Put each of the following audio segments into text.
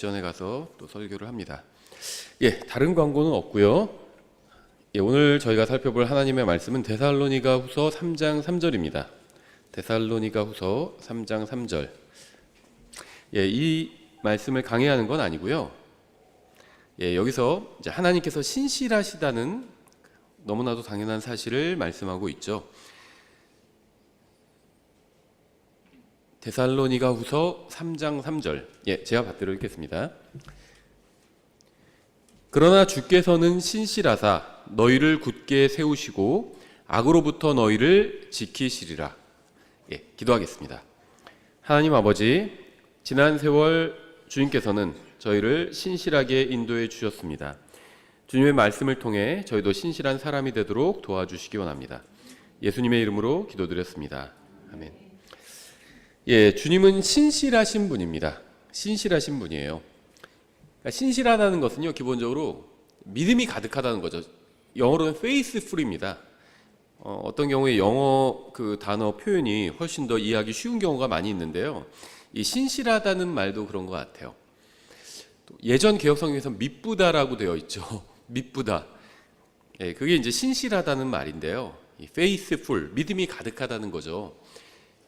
전에 가서 또 설교를 합니다. 다른 광고는 없고요. 오늘 저희가 살펴볼 하나님의 말씀은 데살로니가 후서 3장 3절입니다. 데살로니가 후서 3장 3절. 이 말씀을 강의하는 건 아니고요. 여기서 이제 하나님께서 신실하시다는 너무나도 당연한 사실을 말씀하고 있죠. 데살로니가 후서 3장 3절. 제가 받들어 읽겠습니다. 그러나 주께서는 신실하사 너희를 굳게 세우시고 악으로부터 너희를 지키시리라. 기도하겠습니다. 하나님 아버지, 지난 세월 주님께서는 저희를 신실하게 인도해 주셨습니다. 주님의 말씀을 통해 저희도 신실한 사람이 되도록 도와주시기 원합니다. 예수님의 이름으로 기도드렸습니다. 아멘. 주님은 신실하신 분입니다. 신실하신 분이에요. 그러니까 신실하다는 것은요, 기본적으로 믿음이 가득하다는 거죠. 영어로는 faithful입니다. 어떤 경우에 영어 그 단어 표현이 훨씬 더 이해하기 쉬운 경우가 많이 있는데요. 이 신실하다는 말도 그런 것 같아요. 또 예전 개혁성경에서 믿부다라고 되어 있죠. 믿부다. 그게 이제 신실하다는 말인데요. 이 faithful, 믿음이 가득하다는 거죠.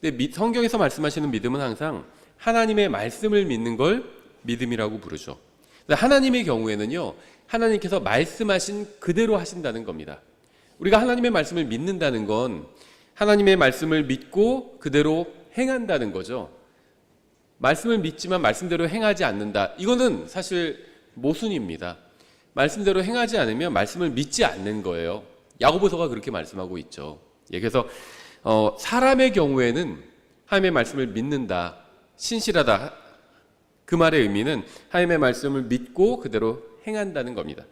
근데 성경에서 말씀하시는 믿음은 항상 하나님의 말씀을 믿는 걸 믿음이라고 부르죠. 하나님의 경우에는요, 하나님께서 말씀하신 그대로 하신다는 겁니다. 우리가 하나님의 말씀을 믿는다는 건 하나님의 말씀을 믿고 그대로 행한다는 거죠. 말씀을 믿지만 말씀대로 행하지 않는다. 이거는 사실 모순입니다. 말씀대로 행하지 않으면 말씀을 믿지 않는 거예요. 야고보서가 그렇게 말씀하고 있죠. 그래서 사람의 경우에는 하나님의 말씀을 믿는다, 신실하다, 그 말의 의미는 하나님의 말씀을 믿고 그대로 행한다는 겁니다.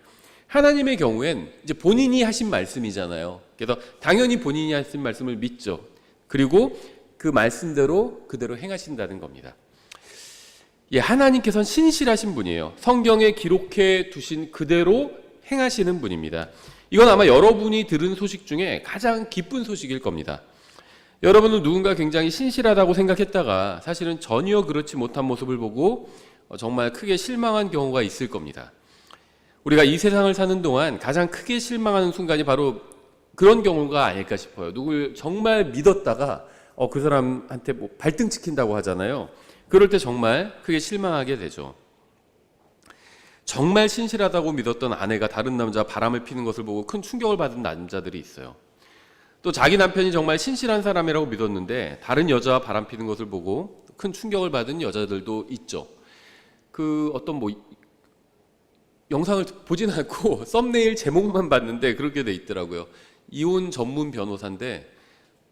하나님의 경우엔 이제 본인이 하신 말씀이잖아요. 그래서 당연히 본인이 하신 말씀을 믿죠. 그리고 그 말씀대로 그대로 행하신다는 겁니다. 하나님께서는 신실하신 분이에요. 성경에 기록해 두신 그대로 행하시는 분입니다. 이건 아마 여러분이 들은 소식 중에 가장 기쁜 소식일 겁니다. 여러분은 누군가 굉장히 신실하다고 생각했다가 사실은 전혀 그렇지 못한 모습을 보고 정말 크게 실망한 경우가 있을 겁니다. 우리가 이 세상을 사는 동안 가장 크게 실망하는 순간이 바로 그런 경우가 아닐까 싶어요. 누굴 정말 믿었다가 그 사람한테 뭐 발등 찍힌다고 하잖아요. 그럴 때 정말 크게 실망하게 되죠. 정말 신실하다고 믿었던 아내가 다른 남자와 바람을 피는 것을 보고 큰 충격을 받은 남자들이 있어요. 또 자기 남편이 정말 신실한 사람이라고 믿었는데 다른 여자와 바람 피는 것을 보고 큰 충격을 받은 여자들도 있죠. 그 어떤 영상을 보진 않고 썸네일 제목만 봤는데 그렇게 돼 있더라고요. 이혼 전문 변호사인데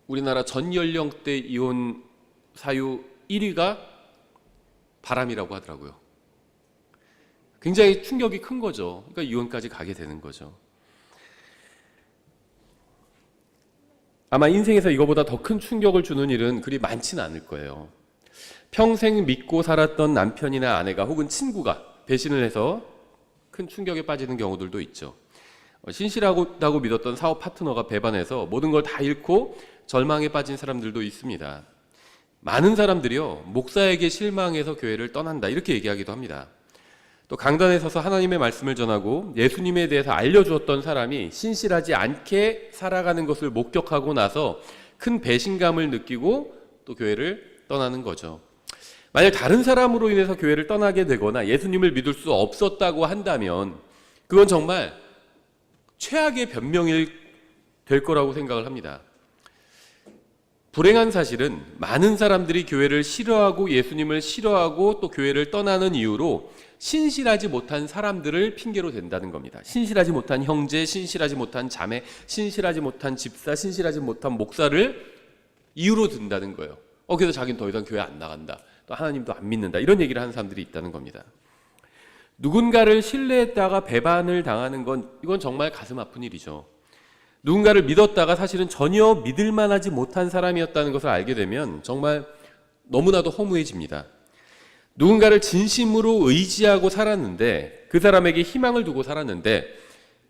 우리나라 전 연령대 이혼 사유 1위가 바람이라고 하더라고요. 굉장히 충격이 큰 거죠. 그러니까 이혼까지 가게 되는 거죠. 아마 인생에서 이거보다 더 큰 충격을 주는 일은 그리 많지는 않을 거예요. 평생 믿고 살았던 남편이나 아내가 혹은 친구가 배신을 해서 큰 충격에 빠지는 경우들도 있죠. 신실하다고 믿었던 사업 파트너가 배반해서 모든 걸 다 잃고 절망에 빠진 사람들도 있습니다. 많은 사람들이요, 목사에게 실망해서 교회를 떠난다 이렇게 얘기하기도 합니다. 또 강단에 서서 하나님의 말씀을 전하고 예수님에 대해서 알려주었던 사람이 신실하지 않게 살아가는 것을 목격하고 나서 큰 배신감을 느끼고 또 교회를 떠나는 거죠. 만약 다른 사람으로 인해서 교회를 떠나게 되거나 예수님을 믿을 수 없었다고 한다면 그건 정말 최악의 변명이 될 거라고 생각을 합니다. 불행한 사실은 많은 사람들이 교회를 싫어하고 예수님을 싫어하고 또 교회를 떠나는 이유로 신실하지 못한 사람들을 핑계로 댄다는 겁니다. 신실하지 못한 형제, 신실하지 못한 자매, 신실하지 못한 집사, 신실하지 못한 목사를 이유로 든다는 거예요. 그래서 자기는 더 이상 교회 안 나간다. 또 하나님도 안 믿는다. 이런 얘기를 하는 사람들이 있다는 겁니다. 누군가를 신뢰했다가 배반을 당하는 건 이건 정말 가슴 아픈 일이죠. 누군가를 믿었다가 사실은 전혀 믿을 만하지 못한 사람이었다는 것을 알게 되면 정말 너무나도 허무해집니다. 누군가를 진심으로 의지하고 살았는데 그 사람에게 희망을 두고 살았는데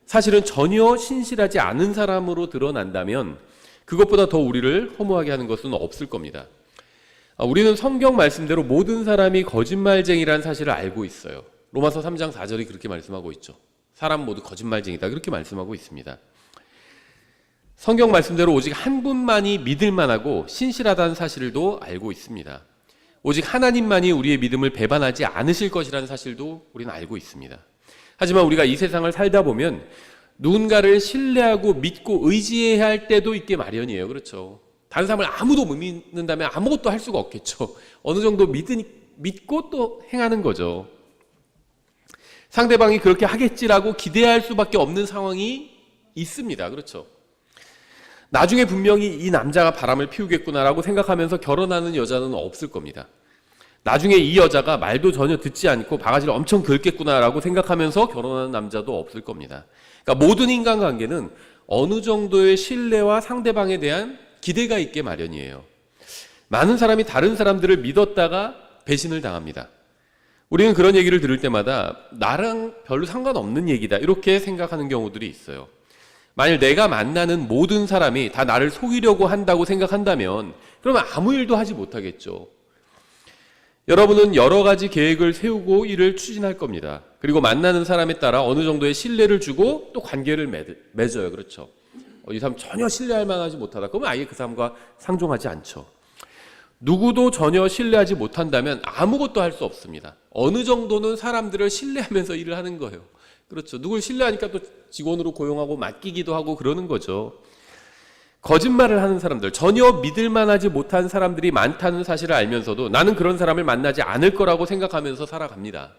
사실은 전혀 신실하지 않은 사람으로 드러난다면 그것보다 더 우리를 허무하게 하는 것은 없을 겁니다. 우리는 성경 말씀대로 모든 사람이 거짓말쟁이라는 사실을 알고 있어요. 로마서 3장 4절이 그렇게 말씀하고 있죠. 사람 모두 거짓말쟁이다 그렇게 말씀하고 있습니다. 성경 말씀대로 오직 한 분만이 믿을 만하고 신실하다는 사실도 알고 있습니다. 오직 하나님만이 우리의 믿음을 배반하지 않으실 것이라는 사실도 우리는 알고 있습니다. 하지만 우리가 이 세상을 살다 보면 누군가를 신뢰하고 믿고 의지해야 할 때도 있게 마련이에요. 그렇죠? 다른 사람을 아무도 못 믿는다면 아무것도 할 수가 없겠죠. 어느 정도 믿고 또 행하는 거죠. 상대방이 그렇게 하겠지라고 기대할 수밖에 없는 상황이 있습니다. 그렇죠? 나중에 분명히 이 남자가 바람을 피우겠구나라고 생각하면서 결혼하는 여자는 없을 겁니다. 나중에 이 여자가 말도 전혀 듣지 않고 바가지를 엄청 긁겠구나라고 생각하면서 결혼하는 남자도 없을 겁니다. 그러니까 모든 인간관계는 어느 정도의 신뢰와 상대방에 대한 기대가 있게 마련이에요. 많은 사람이 다른 사람들을 믿었다가 배신을 당합니다. 우리는 그런 얘기를 들을 때마다 나랑 별로 상관없는 얘기다 이렇게 생각하는 경우들이 있어요. 만일 내가 만나는 모든 사람이 다 나를 속이려고 한다고 생각한다면 그러면 아무 일도 하지 못하겠죠. 여러분은 여러 가지 계획을 세우고 일을 추진할 겁니다. 그리고 만나는 사람에 따라 어느 정도의 신뢰를 주고 또 관계를 맺어요. 그렇죠? 이 사람 전혀 신뢰할 만하지 못하다. 그러면 아예 그 사람과 상종하지 않죠. 누구도 전혀 신뢰하지 못한다면 아무것도 할 수 없습니다. 어느 정도는 사람들을 신뢰하면서 일을 하는 거예요. 그렇죠. 누굴 신뢰하니까 또 직원으로 고용하고 맡기기도 하고 그러는 거죠. 거짓말을 하는 사람들, 전혀 믿을 만하지 못한 사람들이 많다는 사실을 알면서도 나는 그런 사람을 만나지 않을 거라고 생각하면서 살아갑니다.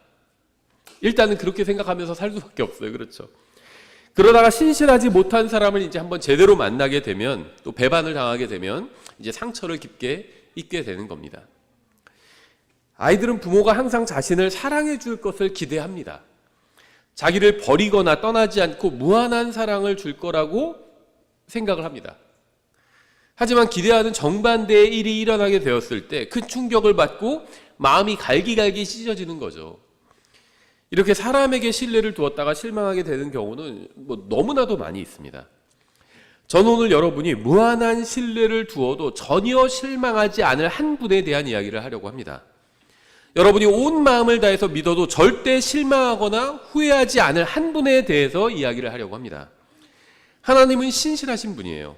일단은 그렇게 생각하면서 살 수밖에 없어요. 그렇죠. 그러다가 신실하지 못한 사람을 이제 한번 제대로 만나게 되면 또 배반을 당하게 되면 이제 상처를 깊게 입게 되는 겁니다. 아이들은 부모가 항상 자신을 사랑해 줄 것을 기대합니다. 자기를 버리거나 떠나지 않고 무한한 사랑을 줄 거라고 생각을 합니다. 하지만 기대하는 정반대의 일이 일어나게 되었을 때 큰 충격을 받고 마음이 갈기갈기 찢어지는 거죠. 이렇게 사람에게 신뢰를 두었다가 실망하게 되는 경우는 너무나도 많이 있습니다. 저는 오늘 여러분이 무한한 신뢰를 두어도 전혀 실망하지 않을 한 분에 대한 이야기를 하려고 합니다. 여러분이 온 마음을 다해서 믿어도 절대 실망하거나 후회하지 않을 한 분에 대해서 이야기를 하려고 합니다. 하나님은 신실하신 분이에요.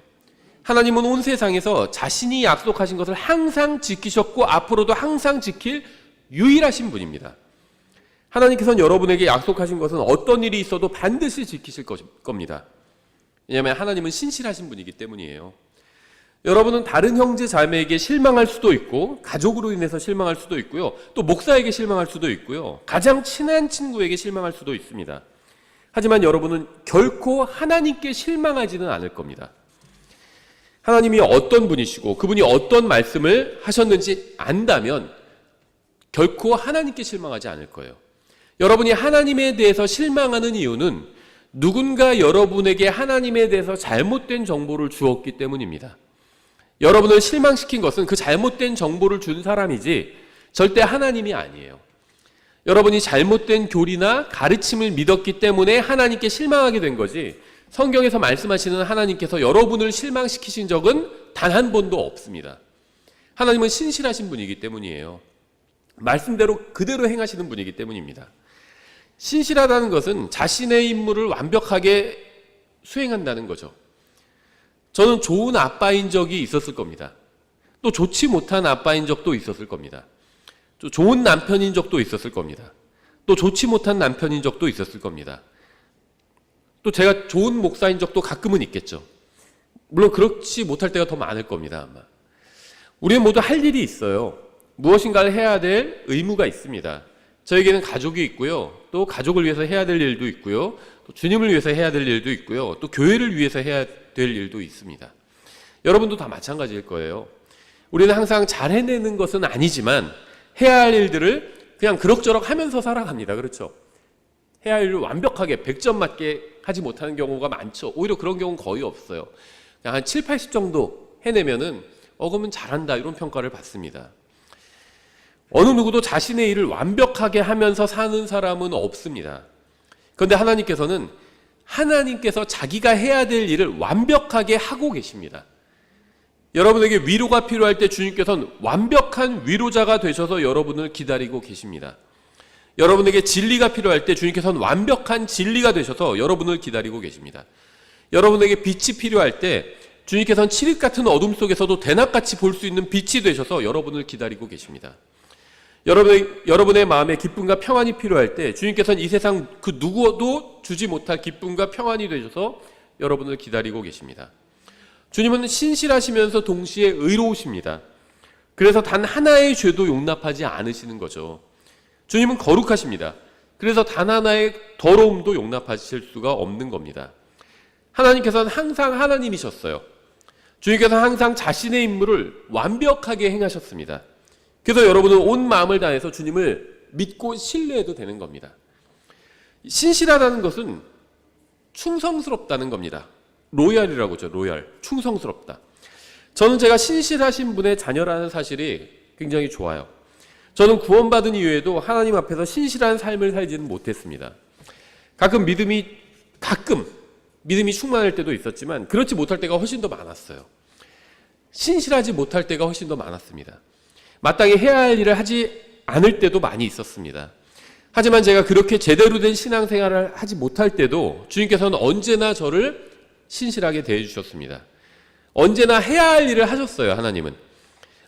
하나님은 온 세상에서 자신이 약속하신 것을 항상 지키셨고 앞으로도 항상 지킬 유일하신 분입니다. 하나님께서는 여러분에게 약속하신 것은 어떤 일이 있어도 반드시 지키실 겁니다. 왜냐하면 하나님은 신실하신 분이기 때문이에요. 여러분은 다른 형제 자매에게 실망할 수도 있고 가족으로 인해서 실망할 수도 있고요. 또 목사에게 실망할 수도 있고요. 가장 친한 친구에게 실망할 수도 있습니다. 하지만 여러분은 결코 하나님께 실망하지는 않을 겁니다. 하나님이 어떤 분이시고 그분이 어떤 말씀을 하셨는지 안다면 결코 하나님께 실망하지 않을 거예요. 여러분이 하나님에 대해서 실망하는 이유는 누군가 여러분에게 하나님에 대해서 잘못된 정보를 주었기 때문입니다. 여러분을 실망시킨 것은 그 잘못된 정보를 준 사람이지 절대 하나님이 아니에요. 여러분이 잘못된 교리나 가르침을 믿었기 때문에 하나님께 실망하게 된 거지 성경에서 말씀하시는 하나님께서 여러분을 실망시키신 적은 단 한 번도 없습니다. 하나님은 신실하신 분이기 때문이에요. 말씀대로 그대로 행하시는 분이기 때문입니다. 신실하다는 것은 자신의 임무를 완벽하게 수행한다는 거죠. 저는 좋은 아빠인 적이 있었을 겁니다. 또 좋지 못한 아빠인 적도 있었을 겁니다. 또 좋은 남편인 적도 있었을 겁니다. 또 좋지 못한 남편인 적도 있었을 겁니다. 또 제가 좋은 목사인 적도 가끔은 있겠죠. 물론 그렇지 못할 때가 더 많을 겁니다. 아마. 우리는 모두 할 일이 있어요. 무엇인가를 해야 될 의무가 있습니다. 저에게는 가족이 있고요. 또 가족을 위해서 해야 될 일도 있고요. 또 주님을 위해서 해야 될 일도 있고요. 또 교회를 위해서 해야 될 일도 있습니다. 여러분도 다 마찬가지일 거예요. 우리는 항상 잘 해내는 것은 아니지만 해야 할 일들을 그냥 그럭저럭 하면서 살아갑니다. 그렇죠? 해야 할 일을 완벽하게 100점 맞게 하지 못하는 경우가 많죠. 오히려 그런 경우는 거의 없어요. 그냥 한 7, 80 정도 해내면은 그러면 잘한다 이런 평가를 받습니다. 어느 누구도 자신의 일을 완벽하게 하면서 사는 사람은 없습니다. 그런데 하나님께서는 하나님께서 자기가 해야 될 일을 완벽하게 하고 계십니다. 여러분에게 위로가 필요할 때 주님께서는 완벽한 위로자가 되셔서 여러분을 기다리고 계십니다. 여러분에게 진리가 필요할 때 주님께서는 완벽한 진리가 되셔서 여러분을 기다리고 계십니다. 여러분에게 빛이 필요할 때 주님께서는 칠흑 같은 어둠 속에서도 대낮같이 볼 수 있는 빛이 되셔서 여러분을 기다리고 계십니다. 여러분의 마음에 기쁨과 평안이 필요할 때 주님께서는 이 세상 그 누구도 주지 못할 기쁨과 평안이 되셔서 여러분을 기다리고 계십니다. 주님은 신실하시면서 동시에 의로우십니다. 그래서 단 하나의 죄도 용납하지 않으시는 거죠. 주님은 거룩하십니다. 그래서 단 하나의 더러움도 용납하실 수가 없는 겁니다. 하나님께서는 항상 하나님이셨어요. 주님께서는 항상 자신의 임무를 완벽하게 행하셨습니다. 그래서 여러분은 온 마음을 다해서 주님을 믿고 신뢰해도 되는 겁니다. 신실하다는 것은 충성스럽다는 겁니다. 로얄이라고 하죠. 로얄. 충성스럽다. 저는 제가 신실하신 분의 자녀라는 사실이 굉장히 좋아요. 저는 구원받은 이후에도 하나님 앞에서 신실한 삶을 살지는 못했습니다. 가끔 믿음이 충만할 때도 있었지만 그렇지 못할 때가 훨씬 더 많았어요. 신실하지 못할 때가 훨씬 더 많았습니다. 마땅히 해야 할 일을 하지 않을 때도 많이 있었습니다. 하지만 제가 그렇게 제대로 된 신앙생활을 하지 못할 때도 주님께서는 언제나 저를 신실하게 대해주셨습니다. 언제나 해야 할 일을 하셨어요. 하나님은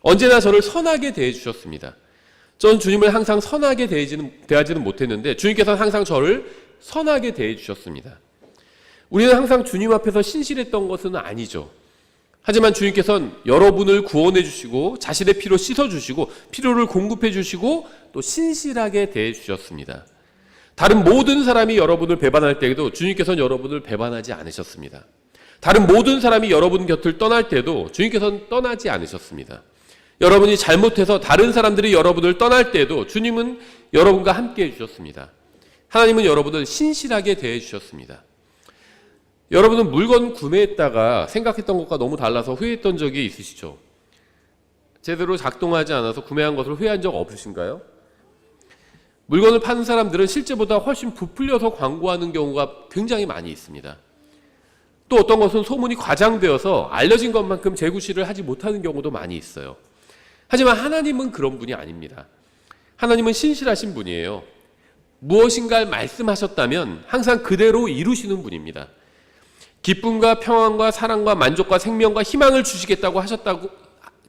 언제나 저를 선하게 대해주셨습니다. 전 주님을 항상 선하게 대하지는 못했는데 주님께서는 항상 저를 선하게 대해주셨습니다. 우리는 항상 주님 앞에서 신실했던 것은 아니죠. 하지만 주님께서는 여러분을 구원해 주시고 자신의 피로 씻어 주시고 필요를 공급해 주시고 또 신실하게 대해 주셨습니다. 다른 모든 사람이 여러분을 배반할 때에도 주님께서는 여러분을 배반하지 않으셨습니다. 다른 모든 사람이 여러분 곁을 떠날 때도 주님께서는 떠나지 않으셨습니다. 여러분이 잘못해서 다른 사람들이 여러분을 떠날 때에도 주님은 여러분과 함께 해주셨습니다. 하나님은 여러분을 신실하게 대해 주셨습니다. 여러분은 물건 구매했다가 생각했던 것과 너무 달라서 후회했던 적이 있으시죠? 제대로 작동하지 않아서 구매한 것을 후회한 적 없으신가요? 물건을 파는 사람들은 실제보다 훨씬 부풀려서 광고하는 경우가 굉장히 많이 있습니다. 또 어떤 것은 소문이 과장되어서 알려진 것만큼 재구시를 하지 못하는 경우도 많이 있어요. 하지만 하나님은 그런 분이 아닙니다. 하나님은 신실하신 분이에요. 무엇인가를 말씀하셨다면 항상 그대로 이루시는 분입니다. 기쁨과 평안과 사랑과 만족과 생명과 희망을 주시겠다고 하셨다고,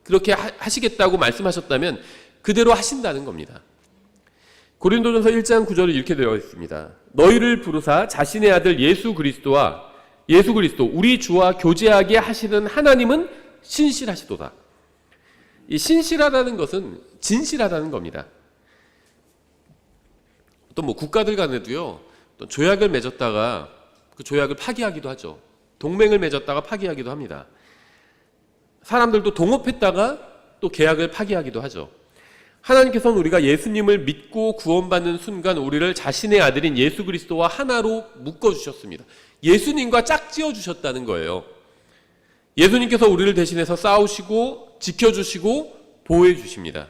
그렇게 하시겠다고 말씀하셨다면 그대로 하신다는 겁니다. 고린도전서 1장 9절에 이렇게 되어 있습니다. 너희를 부르사 자신의 아들 예수 그리스도 우리 주와 교제하게 하시는 하나님은 신실하시도다. 이 신실하다는 것은 진실하다는 겁니다. 또 국가들 간에도요, 또 조약을 맺었다가 그 조약을 파기하기도 하죠. 동맹을 맺었다가 파기하기도 합니다. 사람들도 동업했다가 또 계약을 파기하기도 하죠. 하나님께서는 우리가 예수님을 믿고 구원받는 순간 우리를 자신의 아들인 예수 그리스도와 하나로 묶어주셨습니다. 예수님과 짝지어 주셨다는 거예요. 예수님께서 우리를 대신해서 싸우시고 지켜주시고 보호해 주십니다.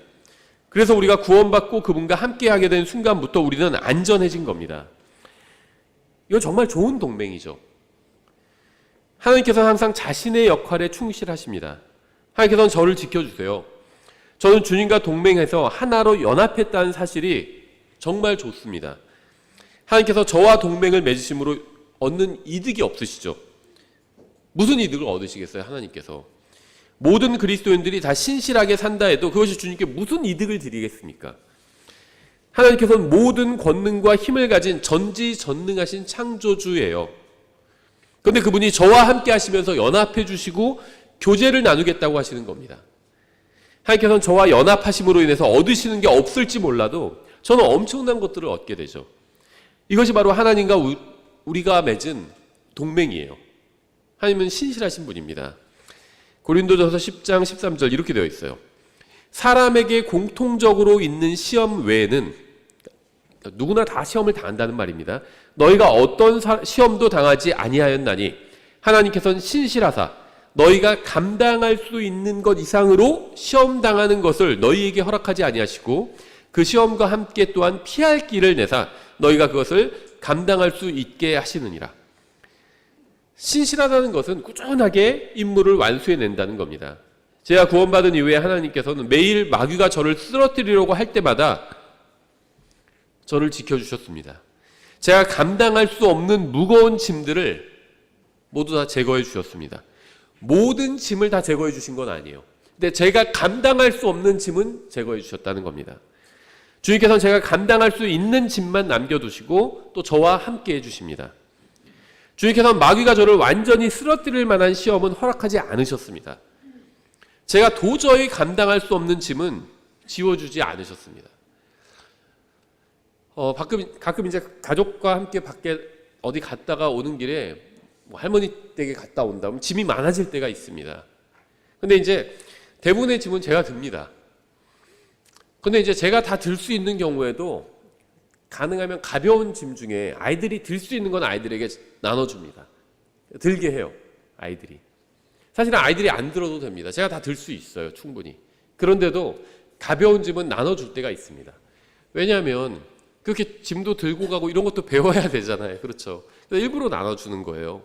그래서 우리가 구원받고 그분과 함께하게 된 순간부터 우리는 안전해진 겁니다. 이건 정말 좋은 동맹이죠. 하나님께서는 항상 자신의 역할에 충실하십니다. 하나님께서는 저를 지켜주세요. 저는 주님과 동맹해서 하나로 연합했다는 사실이 정말 좋습니다. 하나님께서 저와 동맹을 맺으심으로 얻는 이득이 없으시죠? 무슨 이득을 얻으시겠어요? 하나님께서. 모든 그리스도인들이 다 신실하게 산다 해도 그것이 주님께 무슨 이득을 드리겠습니까? 하나님께서는 모든 권능과 힘을 가진 전지전능하신 창조주예요. 그런데 그분이 저와 함께 하시면서 연합해 주시고 교제를 나누겠다고 하시는 겁니다. 하나님께서는 저와 연합하심으로 인해서 얻으시는 게 없을지 몰라도 저는 엄청난 것들을 얻게 되죠. 이것이 바로 하나님과 우리가 맺은 동맹이에요. 하나님은 신실하신 분입니다. 고린도전서 10장 13절 이렇게 되어 있어요. 사람에게 공통적으로 있는 시험 외에는, 누구나 다 시험을 당한다는 말입니다. 너희가 어떤 시험도 당하지 아니하였나니 하나님께서는 신실하사 너희가 감당할 수 있는 것 이상으로 시험 당하는 것을 너희에게 허락하지 아니하시고 그 시험과 함께 또한 피할 길을 내사 너희가 그것을 감당할 수 있게 하시느니라. 신실하다는 것은 꾸준하게 임무를 완수해낸다는 겁니다. 제가 구원받은 이후에 하나님께서는 매일 마귀가 저를 쓰러뜨리려고 할 때마다 저를 지켜주셨습니다. 제가 감당할 수 없는 무거운 짐들을 모두 다 제거해 주셨습니다. 모든 짐을 다 제거해 주신 건 아니에요. 근데 제가 감당할 수 없는 짐은 제거해 주셨다는 겁니다. 주님께서는 제가 감당할 수 있는 짐만 남겨두시고 또 저와 함께 해주십니다. 주님께서는 마귀가 저를 완전히 쓰러뜨릴 만한 시험은 허락하지 않으셨습니다. 제가 도저히 감당할 수 없는 짐은 지워주지 않으셨습니다. 가끔 이제 가족과 함께 밖에 어디 갔다가 오는 길에 뭐 할머니 댁에 갔다 온다 면 짐이 많아질 때가 있습니다. 근데 이제 대부분의 짐은 제가 듭니다. 근데 이제 제가 다 들 수 있는 경우에도 가능하면 가벼운 짐 중에 아이들이 들 수 있는 건 아이들에게 나눠줍니다. 들게 해요, 아이들이. 사실은 아이들이 안 들어도 됩니다. 제가 다 들 수 있어요, 충분히. 그런데도 가벼운 짐은 나눠줄 때가 있습니다. 왜냐하면 그렇게 짐도 들고 가고 이런 것도 배워야 되잖아요. 그렇죠? 그래서 일부러 나눠주는 거예요.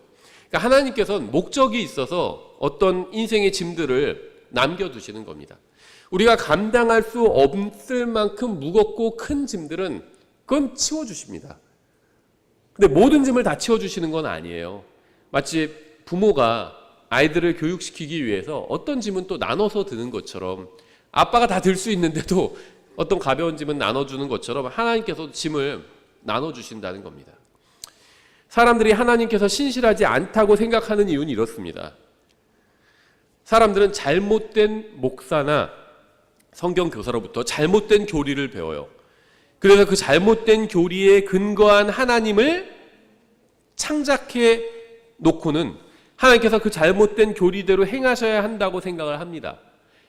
그러니까 하나님께서는 목적이 있어서 어떤 인생의 짐들을 남겨두시는 겁니다. 우리가 감당할 수 없을 만큼 무겁고 큰 짐들은 그건 치워주십니다. 근데 모든 짐을 다 치워주시는 건 아니에요. 마치 부모가 아이들을 교육시키기 위해서 어떤 짐은 또 나눠서 드는 것처럼 아빠가 다 들 수 있는데도 어떤 가벼운 짐은 나눠주는 것처럼 하나님께서도 짐을 나눠주신다는 겁니다. 사람들이 하나님께서 신실하지 않다고 생각하는 이유는 이렇습니다. 사람들은 잘못된 목사나 성경 교사로부터 잘못된 교리를 배워요. 그래서 그 잘못된 교리에 근거한 하나님을 창작해 놓고는 하나님께서 그 잘못된 교리대로 행하셔야 한다고 생각을 합니다.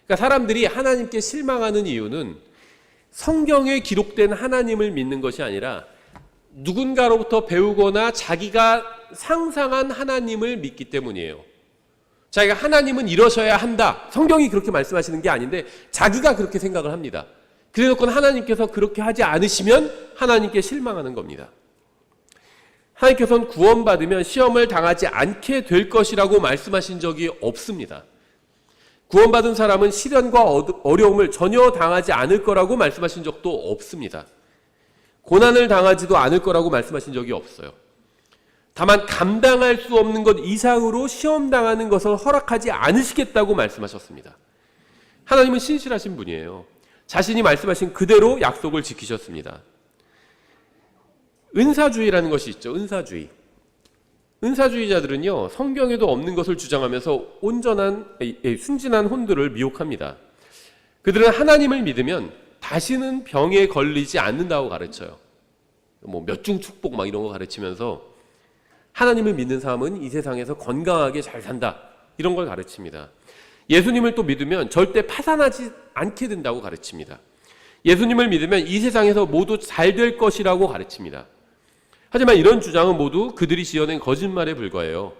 그러니까 사람들이 하나님께 실망하는 이유는 성경에 기록된 하나님을 믿는 것이 아니라 누군가로부터 배우거나 자기가 상상한 하나님을 믿기 때문이에요. 자기가 하나님은 이러셔야 한다. 성경이 그렇게 말씀하시는 게 아닌데 자기가 그렇게 생각을 합니다. 그래놓고 하나님께서 그렇게 하지 않으시면 하나님께 실망하는 겁니다. 하나님께서는 구원받으면 시험을 당하지 않게 될 것이라고 말씀하신 적이 없습니다. 구원받은 사람은 시련과 어려움을 전혀 당하지 않을 거라고 말씀하신 적도 없습니다. 고난을 당하지도 않을 거라고 말씀하신 적이 없어요. 다만 감당할 수 없는 것 이상으로 시험당하는 것을 허락하지 않으시겠다고 말씀하셨습니다. 하나님은 신실하신 분이에요. 자신이 말씀하신 그대로 약속을 지키셨습니다. 은사주의라는 것이 있죠. 은사주의. 은사주의자들은요, 성경에도 없는 것을 주장하면서 순진한 혼들을 미혹합니다. 그들은 하나님을 믿으면 다시는 병에 걸리지 않는다고 가르쳐요. 뭐 몇 중 축복 막 이런 거 가르치면서 하나님을 믿는 사람은 이 세상에서 건강하게 잘 산다. 이런 걸 가르칩니다. 예수님을 또 믿으면 절대 파산하지 않게 된다고 가르칩니다. 예수님을 믿으면 이 세상에서 모두 잘 될 것이라고 가르칩니다. 하지만 이런 주장은 모두 그들이 지어낸 거짓말에 불과해요.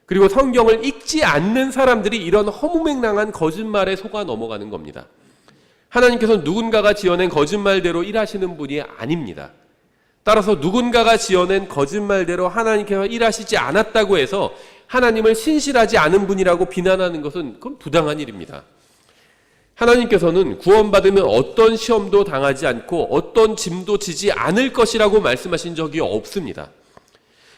그리고 성경을 읽지 않는 사람들이 이런 허무맹랑한 거짓말에 속아 넘어가는 겁니다. 하나님께서는 누군가가 지어낸 거짓말대로 일하시는 분이 아닙니다. 따라서 누군가가 지어낸 거짓말대로 하나님께서 일하시지 않았다고 해서 하나님을 신실하지 않은 분이라고 비난하는 것은 그건 부당한 일입니다. 하나님께서는 구원받으면 어떤 시험도 당하지 않고 어떤 짐도 지지 않을 것이라고 말씀하신 적이 없습니다.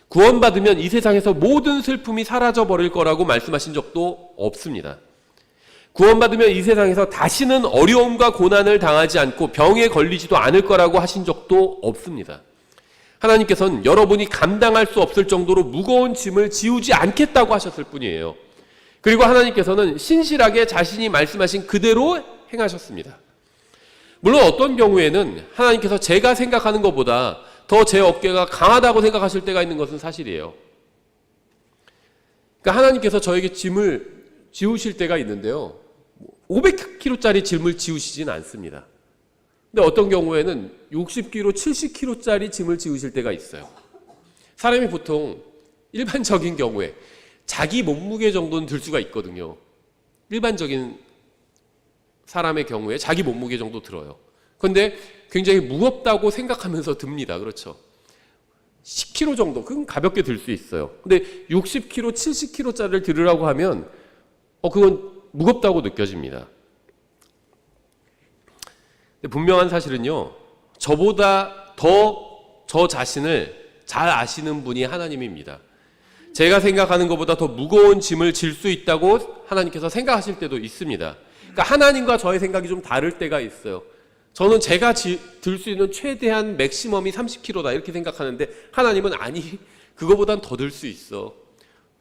구원받으면 이 세상에서 모든 슬픔이 사라져버릴 거라고 말씀하신 적도 없습니다. 구원받으면 이 세상에서 다시는 어려움과 고난을 당하지 않고 병에 걸리지도 않을 거라고 하신 적도 없습니다. 하나님께서는 여러분이 감당할 수 없을 정도로 무거운 짐을 지우지 않겠다고 하셨을 뿐이에요. 그리고 하나님께서는 신실하게 자신이 말씀하신 그대로 행하셨습니다. 물론 어떤 경우에는 하나님께서 제가 생각하는 것보다 더 제 어깨가 강하다고 생각하실 때가 있는 것은 사실이에요. 그러니까 하나님께서 저에게 짐을 지우실 때가 있는데요. 500kg짜리 짐을 지우시진 않습니다. 근데 어떤 경우에는 60kg, 70kg짜리 짐을 지우실 때가 있어요. 사람이 보통 일반적인 경우에 자기 몸무게 정도는 들 수가 있거든요. 일반적인 사람의 경우에 자기 몸무게 정도 들어요. 그런데 굉장히 무겁다고 생각하면서 듭니다. 그렇죠? 10kg 정도, 그건 가볍게 들 수 있어요. 근데 60kg, 70kg짜리를 들으라고 하면 그건 무겁다고 느껴집니다. 근데 분명한 사실은요, 저보다 더 저 자신을 잘 아시는 분이 하나님입니다. 제가 생각하는 것보다 더 무거운 짐을 질 수 있다고 하나님께서 생각하실 때도 있습니다. 그러니까 하나님과 저의 생각이 좀 다를 때가 있어요. 저는 제가 들 수 있는 최대한 맥시멈이 30kg다 이렇게 생각하는데 하나님은 아니, 그거보단 더 들 수 있어.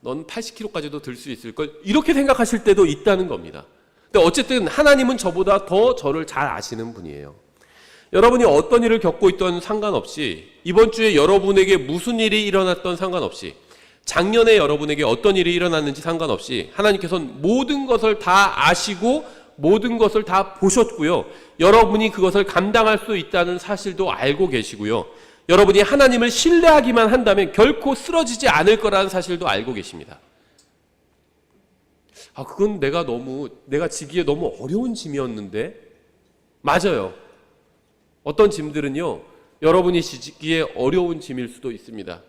넌 80kg까지도 들 수 있을 걸, 이렇게 생각하실 때도 있다는 겁니다. 근데 어쨌든 하나님은 저보다 더 저를 잘 아시는 분이에요. 여러분이 어떤 일을 겪고 있던 상관없이, 이번 주에 여러분에게 무슨 일이 일어났던 상관없이, 작년에 여러분에게 어떤 일이 일어났는지 상관없이 하나님께서는 모든 것을 다 아시고 모든 것을 다 보셨고요. 여러분이 그것을 감당할 수 있다는 사실도 알고 계시고요. 여러분이 하나님을 신뢰하기만 한다면 결코 쓰러지지 않을 거라는 사실도 알고 계십니다. 그건 내가 지기에 너무 어려운 짐이었는데. 맞아요. 어떤 짐들은요, 여러분이 지기에 어려운 짐일 수도 있습니다.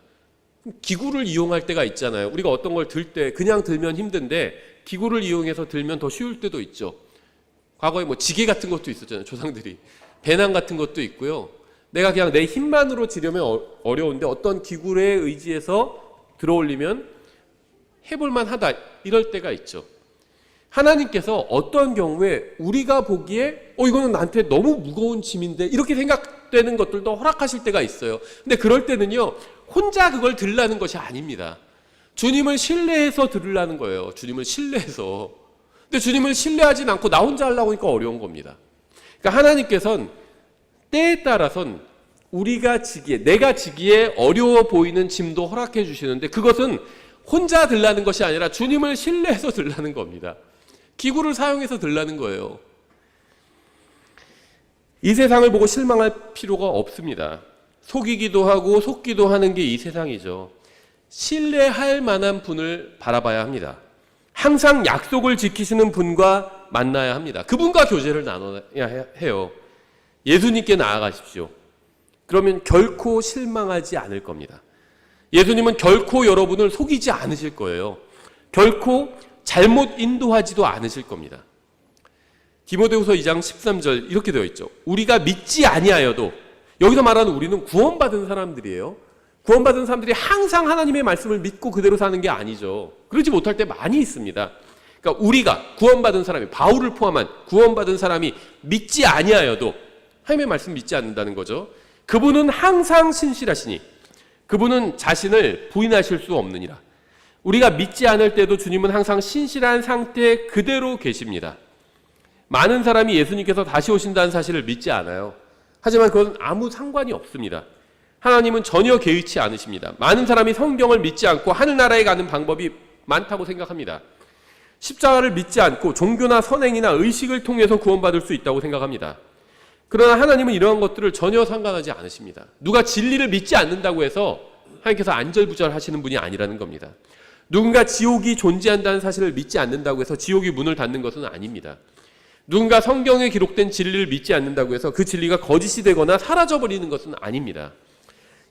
기구를 이용할 때가 있잖아요. 우리가 어떤 걸 들 때 그냥 들면 힘든데 기구를 이용해서 들면 더 쉬울 때도 있죠. 과거에 뭐 지게 같은 것도 있었잖아요. 조상들이. 배낭 같은 것도 있고요. 내가 그냥 내 힘만으로 지려면 어려운데 어떤 기구에 의지해서 들어올리면 해볼만 하다, 이럴 때가 있죠. 하나님께서 어떤 경우에 우리가 보기에 이거는 나한테 너무 무거운 짐인데 이렇게 생각되는 것들도 허락하실 때가 있어요. 근데 그럴 때는요, 혼자 그걸 들으라는 것이 아닙니다. 주님을 신뢰해서 들으라는 거예요. 주님을 신뢰해서. 근데 주님을 신뢰하진 않고 나 혼자 하려고 하니까 어려운 겁니다. 그러니까 하나님께서는 때에 따라선 내가 지기에 어려워 보이는 짐도 허락해 주시는데 그것은 혼자 들라는 것이 아니라 주님을 신뢰해서 들라는 겁니다. 기구를 사용해서 들라는 거예요. 이 세상을 보고 실망할 필요가 없습니다. 속이기도 하고 속기도 하는 게 이 세상이죠. 신뢰할 만한 분을 바라봐야 합니다. 항상 약속을 지키시는 분과 만나야 합니다. 그분과 교제를 나눠야 해요. 예수님께 나아가십시오. 그러면 결코 실망하지 않을 겁니다. 예수님은 결코 여러분을 속이지 않으실 거예요. 결코 잘못 인도하지도 않으실 겁니다. 디모데후서 2장 13절 이렇게 되어 있죠. 우리가 믿지 아니하여도, 여기서 말하는 우리는 구원받은 사람들이에요. 구원받은 사람들이 항상 하나님의 말씀을 믿고 그대로 사는 게 아니죠. 그러지 못할 때 많이 있습니다. 그러니까 우리가 구원받은 사람이, 바울을 포함한 구원받은 사람이 믿지 아니하여도, 하나님의 말씀 믿지 않는다는 거죠. 그분은 항상 신실하시니 그분은 자신을 부인하실 수 없느니라. 우리가 믿지 않을 때도 주님은 항상 신실한 상태 그대로 계십니다. 많은 사람이 예수님께서 다시 오신다는 사실을 믿지 않아요. 하지만 그건 아무 상관이 없습니다. 하나님은 전혀 개의치 않으십니다. 많은 사람이 성경을 믿지 않고 하늘나라에 가는 방법이 많다고 생각합니다. 십자가를 믿지 않고 종교나 선행이나 의식을 통해서 구원받을 수 있다고 생각합니다. 그러나 하나님은 이러한 것들을 전혀 상관하지 않으십니다. 누가 진리를 믿지 않는다고 해서 하나님께서 안절부절하시는 분이 아니라는 겁니다. 누군가 지옥이 존재한다는 사실을 믿지 않는다고 해서 지옥이 문을 닫는 것은 아닙니다. 누군가 성경에 기록된 진리를 믿지 않는다고 해서 그 진리가 거짓이 되거나 사라져버리는 것은 아닙니다.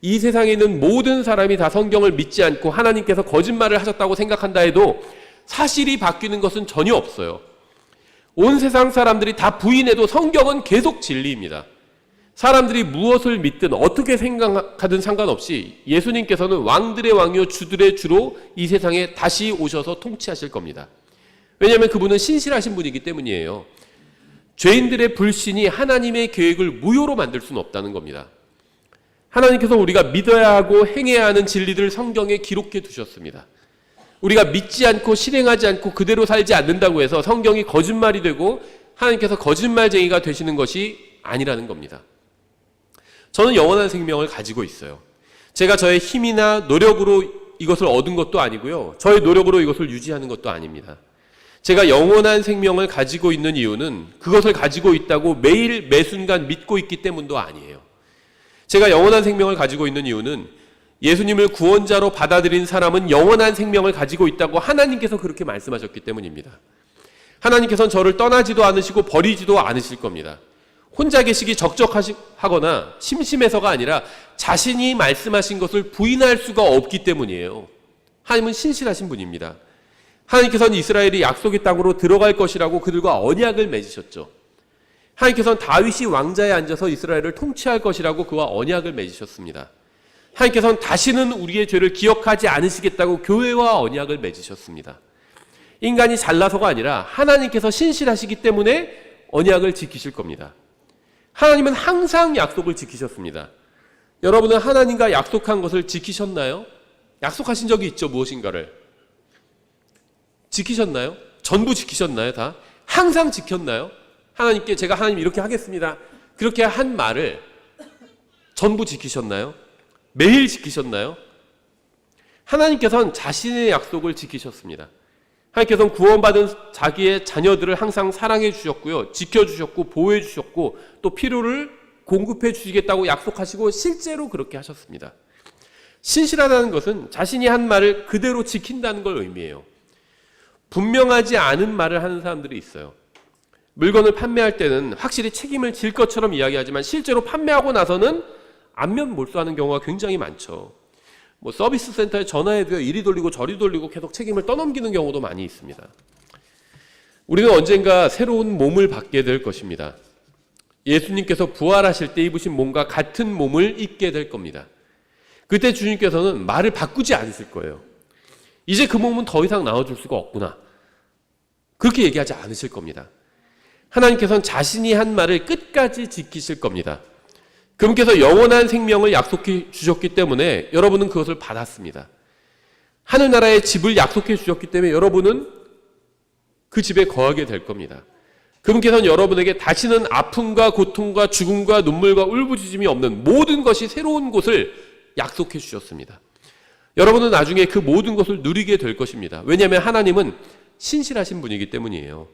이 세상에 있는 모든 사람이 다 성경을 믿지 않고 하나님께서 거짓말을 하셨다고 생각한다 해도 사실이 바뀌는 것은 전혀 없어요. 온 세상 사람들이 다 부인해도 성경은 계속 진리입니다. 사람들이 무엇을 믿든 어떻게 생각하든 상관없이 예수님께서는 왕들의 왕이요 주들의 주로 이 세상에 다시 오셔서 통치하실 겁니다. 왜냐하면 그분은 신실하신 분이기 때문이에요. 죄인들의 불신이 하나님의 계획을 무효로 만들 수는 없다는 겁니다. 하나님께서 우리가 믿어야 하고 행해야 하는 진리들을 성경에 기록해 두셨습니다. 우리가 믿지 않고 실행하지 않고 그대로 살지 않는다고 해서 성경이 거짓말이 되고 하나님께서 거짓말쟁이가 되시는 것이 아니라는 겁니다. 저는 영원한 생명을 가지고 있어요. 제가 저의 힘이나 노력으로 이것을 얻은 것도 아니고요. 저의 노력으로 이것을 유지하는 것도 아닙니다. 제가 영원한 생명을 가지고 있는 이유는 그것을 가지고 있다고 매일 매순간 믿고 있기 때문도 아니에요. 제가 영원한 생명을 가지고 있는 이유는 예수님을 구원자로 받아들인 사람은 영원한 생명을 가지고 있다고 하나님께서 그렇게 말씀하셨기 때문입니다. 하나님께서는 저를 떠나지도 않으시고 버리지도 않으실 겁니다. 혼자 계시기 적적하거나 심심해서가 아니라 자신이 말씀하신 것을 부인할 수가 없기 때문이에요. 하나님은 신실하신 분입니다. 하나님께서는 이스라엘이 약속의 땅으로 들어갈 것이라고 그들과 언약을 맺으셨죠. 하나님께서는 다윗이 왕자에 앉아서 이스라엘을 통치할 것이라고 그와 언약을 맺으셨습니다. 하나님께서는 다시는 우리의 죄를 기억하지 않으시겠다고 교회와 언약을 맺으셨습니다. 인간이 잘나서가 아니라 하나님께서 신실하시기 때문에 언약을 지키실 겁니다. 하나님은 항상 약속을 지키셨습니다. 여러분은 하나님과 약속한 것을 지키셨나요? 약속하신 적이 있죠, 무엇인가를. 지키셨나요? 전부 지키셨나요, 다? 항상 지켰나요? 하나님께 제가 하나님 이렇게 하겠습니다. 그렇게 한 말을 전부 지키셨나요? 매일 지키셨나요? 하나님께서는 자신의 약속을 지키셨습니다. 하나님께서는 구원받은 자기의 자녀들을 항상 사랑해 주셨고요. 지켜주셨고 보호해 주셨고 또 필요를 공급해 주시겠다고 약속하시고 실제로 그렇게 하셨습니다. 신실하다는 것은 자신이 한 말을 그대로 지킨다는 걸 의미해요. 분명하지 않은 말을 하는 사람들이 있어요. 물건을 판매할 때는 확실히 책임을 질 것처럼 이야기하지만 실제로 판매하고 나서는 안면 몰수하는 경우가 굉장히 많죠. 서비스 센터에 전화해도요, 이리 돌리고 저리 돌리고 계속 책임을 떠넘기는 경우도 많이 있습니다. 우리는 언젠가 새로운 몸을 받게 될 것입니다. 예수님께서 부활하실 때 입으신 몸과 같은 몸을 입게 될 겁니다. 그때 주님께서는 말을 바꾸지 않으실 거예요. 이제 그 몸은 더 이상 나와줄 수가 없구나. 그렇게 얘기하지 않으실 겁니다. 하나님께서는 자신이 한 말을 끝까지 지키실 겁니다. 그분께서 영원한 생명을 약속해 주셨기 때문에 여러분은 그것을 받았습니다. 하늘나라의 집을 약속해 주셨기 때문에 여러분은 그 집에 거하게 될 겁니다. 그분께서는 여러분에게 다시는 아픔과 고통과 죽음과 눈물과 울부짖음이 없는 모든 것이 새로운 곳을 약속해 주셨습니다. 여러분은 나중에 그 모든 것을 누리게 될 것입니다. 왜냐하면 하나님은 신실하신 분이기 때문이에요.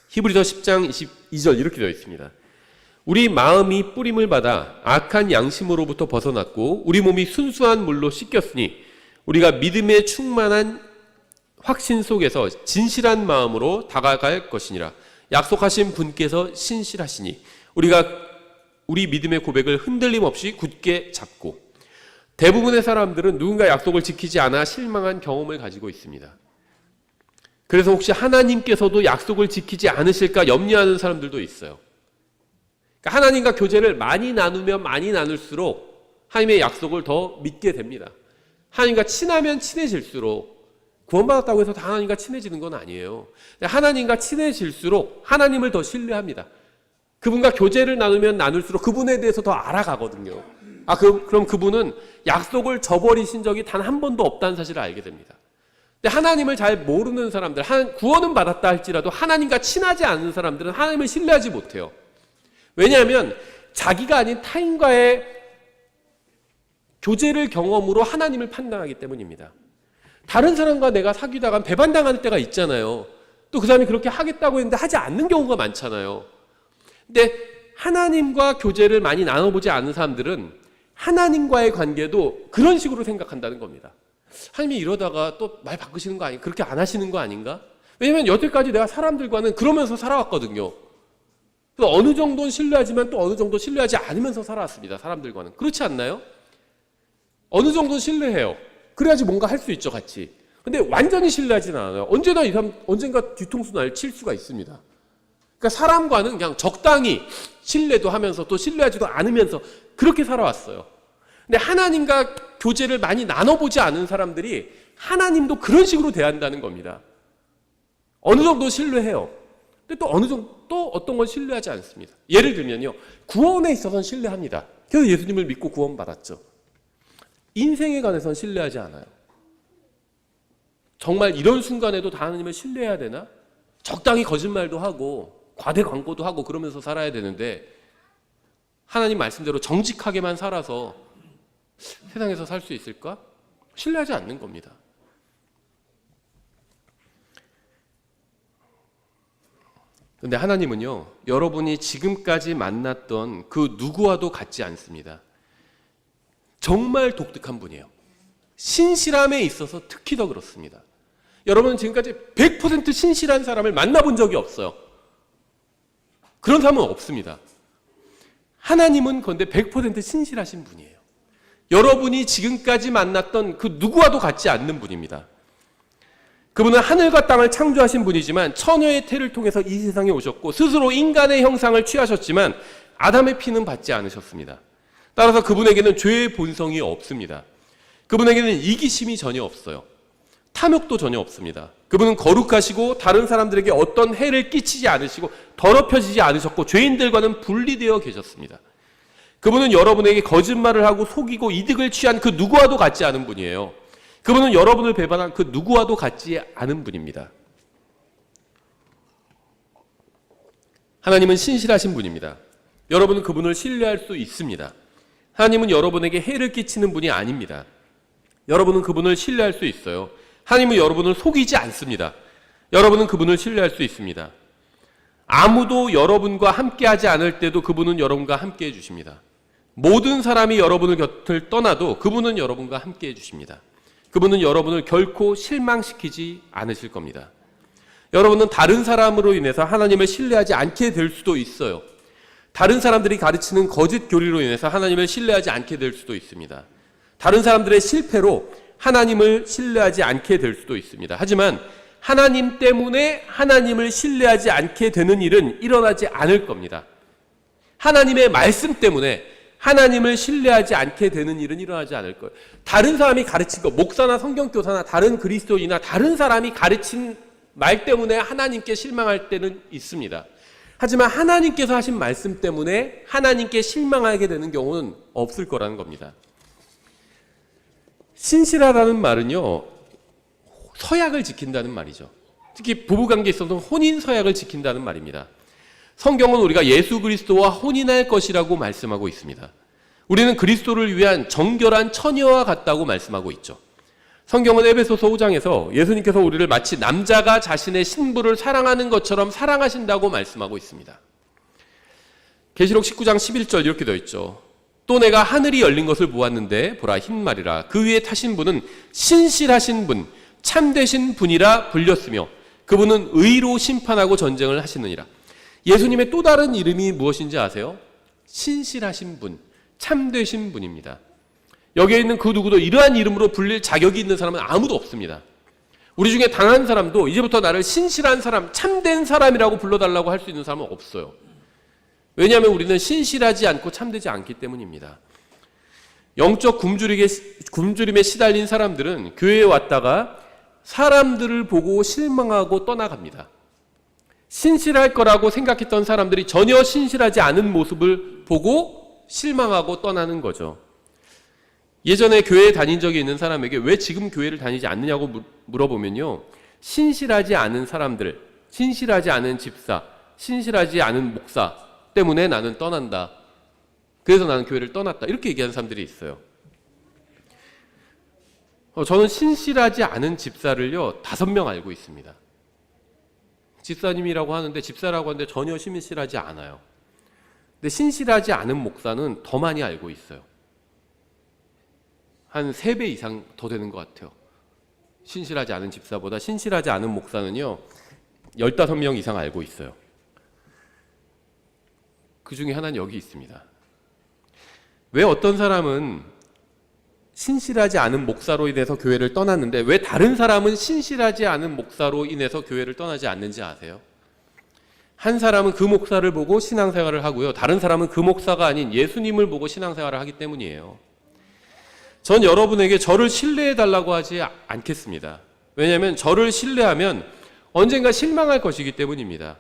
히브리서 10장 22절 이렇게 되어 있습니다. 우리 마음이 뿌림을 받아 악한 양심으로부터 벗어났고 우리 몸이 순수한 물로 씻겼으니 우리가 믿음에 충만한 확신 속에서 진실한 마음으로 다가갈 것이니라. 약속하신 분께서 신실하시니 우리가 우리 믿음의 고백을 흔들림 없이 굳게 잡고. 대부분의 사람들은 누군가 약속을 지키지 않아 실망한 경험을 가지고 있습니다. 그래서 혹시 하나님께서도 약속을 지키지 않으실까 염려하는 사람들도 있어요. 그러니까 하나님과 교제를 많이 나누면 많이 나눌수록 하나님의 약속을 더 믿게 됩니다. 하나님과 친하면 친해질수록, 구원받았다고 해서 다 하나님과 친해지는 건 아니에요. 하나님과 친해질수록 하나님을 더 신뢰합니다. 그분과 교제를 나누면 나눌수록 그분에 대해서 더 알아가거든요. 그럼 그분은 약속을 저버리신 적이 단 한 번도 없다는 사실을 알게 됩니다. 근데 하나님을 잘 모르는 사람들, 구원은 받았다 할지라도 하나님과 친하지 않은 사람들은 하나님을 신뢰하지 못해요. 왜냐하면 자기가 아닌 타인과의 교제를 경험으로 하나님을 판단하기 때문입니다. 다른 사람과 내가 사귀다가 배반당하는 때가 있잖아요. 또 그 사람이 그렇게 하겠다고 했는데 하지 않는 경우가 많잖아요. 근데 하나님과 교제를 많이 나눠보지 않은 사람들은 하나님과의 관계도 그런 식으로 생각한다는 겁니다. 하나님이 이러다가 또 말 바꾸시는 거 아닌가? 그렇게 안 하시는 거 아닌가? 왜냐하면 여태까지 내가 사람들과는 그러면서 살아왔거든요. 또 어느 정도는 신뢰하지만 또 어느 정도 신뢰하지 않으면서 살아왔습니다. 사람들과는. 그렇지 않나요? 어느 정도는 신뢰해요. 그래야지 뭔가 할 수 있죠, 같이. 근데 완전히 신뢰하지는 않아요. 언제나 이 사람, 언젠가 뒤통수 날 칠 수가 있습니다. 그러니까 사람과는 그냥 적당히 신뢰도 하면서 또 신뢰하지도 않으면서 그렇게 살아왔어요. 근데 하나님과 교제를 많이 나눠보지 않은 사람들이 하나님도 그런 식으로 대한다는 겁니다. 어느 정도 신뢰해요. 근데 또 어느 정도 또 어떤 건 신뢰하지 않습니다. 예를 들면요, 구원에 있어서는 신뢰합니다. 그래서 예수님을 믿고 구원받았죠. 인생에 관해서는 신뢰하지 않아요. 정말 이런 순간에도 다 하나님을 신뢰해야 되나? 적당히 거짓말도 하고 과대 광고도 하고 그러면서 살아야 되는데 하나님 말씀대로 정직하게만 살아서 세상에서 살 수 있을까? 신뢰하지 않는 겁니다. 근데 하나님은요, 여러분이 지금까지 만났던 그 누구와도 같지 않습니다. 정말 독특한 분이에요. 신실함에 있어서 특히 더 그렇습니다. 여러분은 지금까지 100% 신실한 사람을 만나본 적이 없어요. 그런 사람은 없습니다. 하나님은 그런데 100% 신실하신 분이에요. 여러분이 지금까지 만났던 그 누구와도 같지 않는 분입니다. 그분은 하늘과 땅을 창조하신 분이지만 처녀의 태를 통해서 이 세상에 오셨고 스스로 인간의 형상을 취하셨지만 아담의 피는 받지 않으셨습니다. 따라서 그분에게는 죄의 본성이 없습니다. 그분에게는 이기심이 전혀 없어요. 탐욕도 전혀 없습니다. 그분은 거룩하시고 다른 사람들에게 어떤 해를 끼치지 않으시고 더럽혀지지 않으셨고 죄인들과는 분리되어 계셨습니다. 그분은 여러분에게 거짓말을 하고 속이고 이득을 취한 그 누구와도 같지 않은 분이에요. 그분은 여러분을 배반한 그 누구와도 같지 않은 분입니다. 하나님은 신실하신 분입니다. 여러분은 그분을 신뢰할 수 있습니다. 하나님은 여러분에게 해를 끼치는 분이 아닙니다. 여러분은 그분을 신뢰할 수 있어요. 하나님은 여러분을 속이지 않습니다. 여러분은 그분을 신뢰할 수 있습니다. 아무도 여러분과 함께하지 않을 때도 그분은 여러분과 함께해 주십니다. 모든 사람이 여러분의 곁을 떠나도 그분은 여러분과 함께해 주십니다. 그분은 여러분을 결코 실망시키지 않으실 겁니다. 여러분은 다른 사람으로 인해서 하나님을 신뢰하지 않게 될 수도 있어요. 다른 사람들이 가르치는 거짓 교리로 인해서 하나님을 신뢰하지 않게 될 수도 있습니다. 다른 사람들의 실패로 하나님을 신뢰하지 않게 될 수도 있습니다. 하지만 하나님 때문에 하나님을 신뢰하지 않게 되는 일은 일어나지 않을 겁니다. 하나님의 말씀 때문에 하나님을 신뢰하지 않게 되는 일은 일어나지 않을 거예요. 다른 사람이 가르친 것, 목사나 성경교사나 다른 그리스도인이나 다른 사람이 가르친 말 때문에 하나님께 실망할 때는 있습니다. 하지만 하나님께서 하신 말씀 때문에 하나님께 실망하게 되는 경우는 없을 거라는 겁니다. 신실하다는 말은요, 서약을 지킨다는 말이죠. 특히 부부관계에 있어서 혼인 서약을 지킨다는 말입니다. 성경은 우리가 예수 그리스도와 혼인할 것이라고 말씀하고 있습니다. 우리는 그리스도를 위한 정결한 처녀와 같다고 말씀하고 있죠. 성경은 에베소서 5장에서 예수님께서 우리를 마치 남자가 자신의 신부를 사랑하는 것처럼 사랑하신다고 말씀하고 있습니다. 계시록 19장 11절 이렇게 되어 있죠. 또 내가 하늘이 열린 것을 보았는데 보라 흰말이라 그 위에 타신 분은 신실하신 분 참되신 분이라 불렸으며 그분은 의로 심판하고 전쟁을 하시느니라. 예수님의 또 다른 이름이 무엇인지 아세요? 신실하신 분, 참되신 분입니다. 여기에 있는 그 누구도 이러한 이름으로 불릴 자격이 있는 사람은 아무도 없습니다. 우리 중에 당한 사람도 이제부터 나를 신실한 사람, 참된 사람이라고 불러달라고 할 수 있는 사람은 없어요. 왜냐하면 우리는 신실하지 않고 참되지 않기 때문입니다. 영적 굶주림에 시달린 사람들은 교회에 왔다가 사람들을 보고 실망하고 떠나갑니다. 신실할 거라고 생각했던 사람들이 전혀 신실하지 않은 모습을 보고 실망하고 떠나는 거죠. 예전에 교회에 다닌 적이 있는 사람에게 왜 지금 교회를 다니지 않느냐고 물어보면요, 신실하지 않은 사람들, 신실하지 않은 집사, 신실하지 않은 목사 때문에 나는 떠난다. 그래서 나는 교회를 떠났다. 이렇게 얘기하는 사람들이 있어요. 저는 신실하지 않은 집사를요 5명 알고 있습니다. 집사님이라고 하는데, 집사라고 하는데 전혀 신실하지 않아요. 근데 신실하지 않은 목사는 더 많이 알고 있어요. 한 3배 이상 더 되는 것 같아요. 신실하지 않은 집사보다 신실하지 않은 목사는요 15명 이상 알고 있어요. 그 중에 하나는 여기 있습니다. 왜 어떤 사람은 신실하지 않은 목사로 인해서 교회를 떠났는데 왜 다른 사람은 신실하지 않은 목사로 인해서 교회를 떠나지 않는지 아세요? 한 사람은 그 목사를 보고 신앙생활을 하고요, 다른 사람은 그 목사가 아닌 예수님을 보고 신앙생활을 하기 때문이에요. 전 여러분에게 저를 신뢰해달라고 하지 않겠습니다. 왜냐하면 저를 신뢰하면 언젠가 실망할 것이기 때문입니다.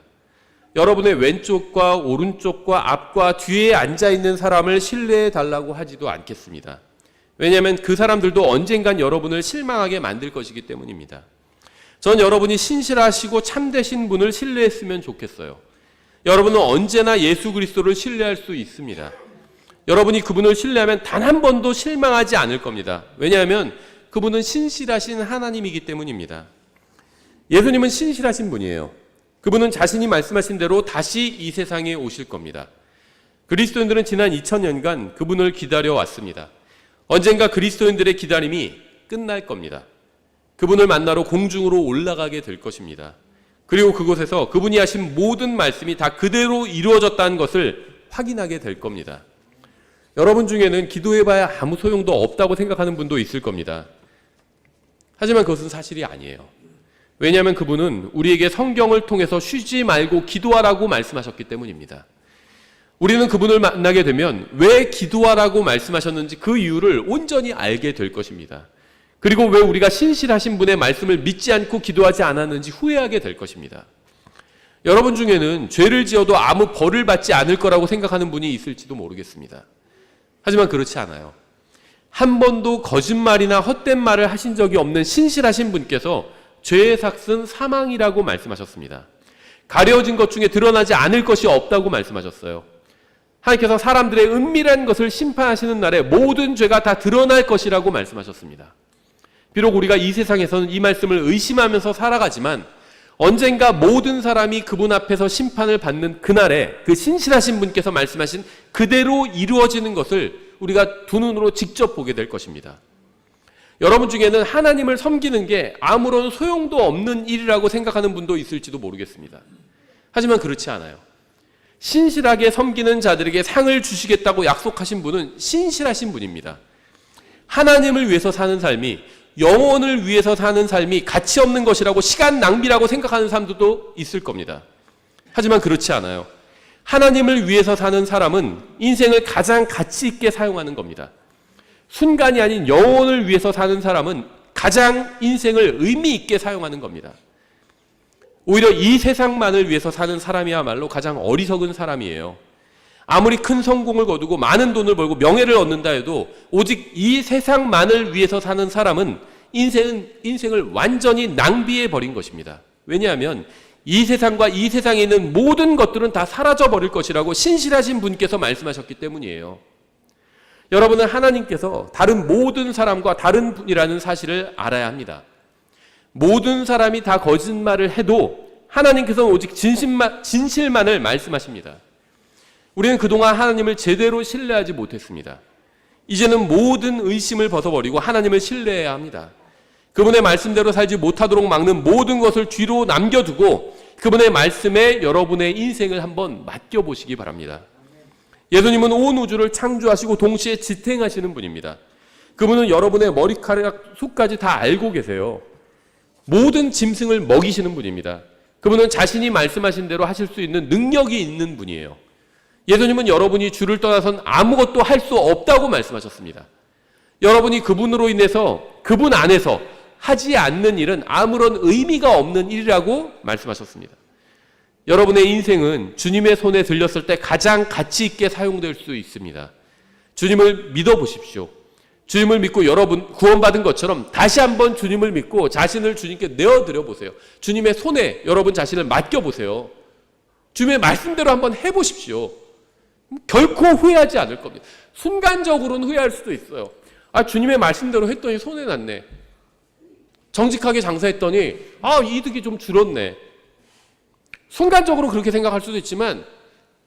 여러분의 왼쪽과 오른쪽과 앞과 뒤에 앉아있는 사람을 신뢰해달라고 하지도 않겠습니다. 왜냐하면 그 사람들도 언젠간 여러분을 실망하게 만들 것이기 때문입니다. 전 여러분이 신실하시고 참되신 분을 신뢰했으면 좋겠어요. 여러분은 언제나 예수 그리스도를 신뢰할 수 있습니다. 여러분이 그분을 신뢰하면 단 한 번도 실망하지 않을 겁니다. 왜냐하면 그분은 신실하신 하나님이기 때문입니다. 예수님은 신실하신 분이에요. 그분은 자신이 말씀하신 대로 다시 이 세상에 오실 겁니다. 그리스도인들은 지난 2000년간 그분을 기다려왔습니다. 언젠가 그리스도인들의 기다림이 끝날 겁니다. 그분을 만나러 공중으로 올라가게 될 것입니다. 그리고 그곳에서 그분이 하신 모든 말씀이 다 그대로 이루어졌다는 것을 확인하게 될 겁니다. 여러분 중에는 기도해봐야 아무 소용도 없다고 생각하는 분도 있을 겁니다. 하지만 그것은 사실이 아니에요. 왜냐하면 그분은 우리에게 성경을 통해서 쉬지 말고 기도하라고 말씀하셨기 때문입니다. 우리는 그분을 만나게 되면 왜 기도하라고 말씀하셨는지 그 이유를 온전히 알게 될 것입니다. 그리고 왜 우리가 신실하신 분의 말씀을 믿지 않고 기도하지 않았는지 후회하게 될 것입니다. 여러분 중에는 죄를 지어도 아무 벌을 받지 않을 거라고 생각하는 분이 있을지도 모르겠습니다. 하지만 그렇지 않아요. 한 번도 거짓말이나 헛된 말을 하신 적이 없는 신실하신 분께서 죄의 삭은 사망이라고 말씀하셨습니다. 가려진 것 중에 드러나지 않을 것이 없다고 말씀하셨어요. 하나님께서 사람들의 은밀한 것을 심판하시는 날에 모든 죄가 다 드러날 것이라고 말씀하셨습니다. 비록 우리가 이 세상에서는 이 말씀을 의심하면서 살아가지만 언젠가 모든 사람이 그분 앞에서 심판을 받는 그날에 그 신실하신 분께서 말씀하신 그대로 이루어지는 것을 우리가 두 눈으로 직접 보게 될 것입니다. 여러분 중에는 하나님을 섬기는 게 아무런 소용도 없는 일이라고 생각하는 분도 있을지도 모르겠습니다. 하지만 그렇지 않아요. 신실하게 섬기는 자들에게 상을 주시겠다고 약속하신 분은 신실하신 분입니다. 하나님을 위해서 사는 삶이, 영혼을 위해서 사는 삶이 가치 없는 것이라고, 시간 낭비라고 생각하는 사람들도 있을 겁니다. 하지만 그렇지 않아요. 하나님을 위해서 사는 사람은 인생을 가장 가치 있게 사용하는 겁니다. 순간이 아닌 영혼을 위해서 사는 사람은 가장 인생을 의미 있게 사용하는 겁니다. 오히려 이 세상만을 위해서 사는 사람이야말로 가장 어리석은 사람이에요. 아무리 큰 성공을 거두고 많은 돈을 벌고 명예를 얻는다 해도 오직 이 세상만을 위해서 사는 사람은 인생을 완전히 낭비해 버린 것입니다. 왜냐하면 이 세상과 이 세상에 있는 모든 것들은 다 사라져 버릴 것이라고 신실하신 분께서 말씀하셨기 때문이에요. 여러분은 하나님께서 다른 모든 사람과 다른 분이라는 사실을 알아야 합니다. 모든 사람이 다 거짓말을 해도 하나님께서는 오직 진실만을 말씀하십니다. 우리는 그동안 하나님을 제대로 신뢰하지 못했습니다. 이제는 모든 의심을 벗어버리고 하나님을 신뢰해야 합니다. 그분의 말씀대로 살지 못하도록 막는 모든 것을 뒤로 남겨두고 그분의 말씀에 여러분의 인생을 한번 맡겨보시기 바랍니다. 예수님은 온 우주를 창조하시고 동시에 지탱하시는 분입니다. 그분은 여러분의 머리카락 속까지 다 알고 계세요. 모든 짐승을 먹이시는 분입니다. 그분은 자신이 말씀하신 대로 하실 수 있는 능력이 있는 분이에요. 예수님은 여러분이 주를 떠나선 아무것도 할 수 없다고 말씀하셨습니다. 여러분이 그분으로 인해서 그분 안에서 하지 않는 일은 아무런 의미가 없는 일이라고 말씀하셨습니다. 여러분의 인생은 주님의 손에 들렸을 때 가장 가치 있게 사용될 수 있습니다. 주님을 믿어보십시오. 주님을 믿고 여러분 구원받은 것처럼 다시 한번 주님을 믿고 자신을 주님께 내어드려 보세요. 주님의 손에 여러분 자신을 맡겨보세요. 주님의 말씀대로 한번 해보십시오. 결코 후회하지 않을 겁니다. 순간적으로는 후회할 수도 있어요. 주님의 말씀대로 했더니 손해났네. 정직하게 장사했더니 이득이 좀 줄었네. 순간적으로 그렇게 생각할 수도 있지만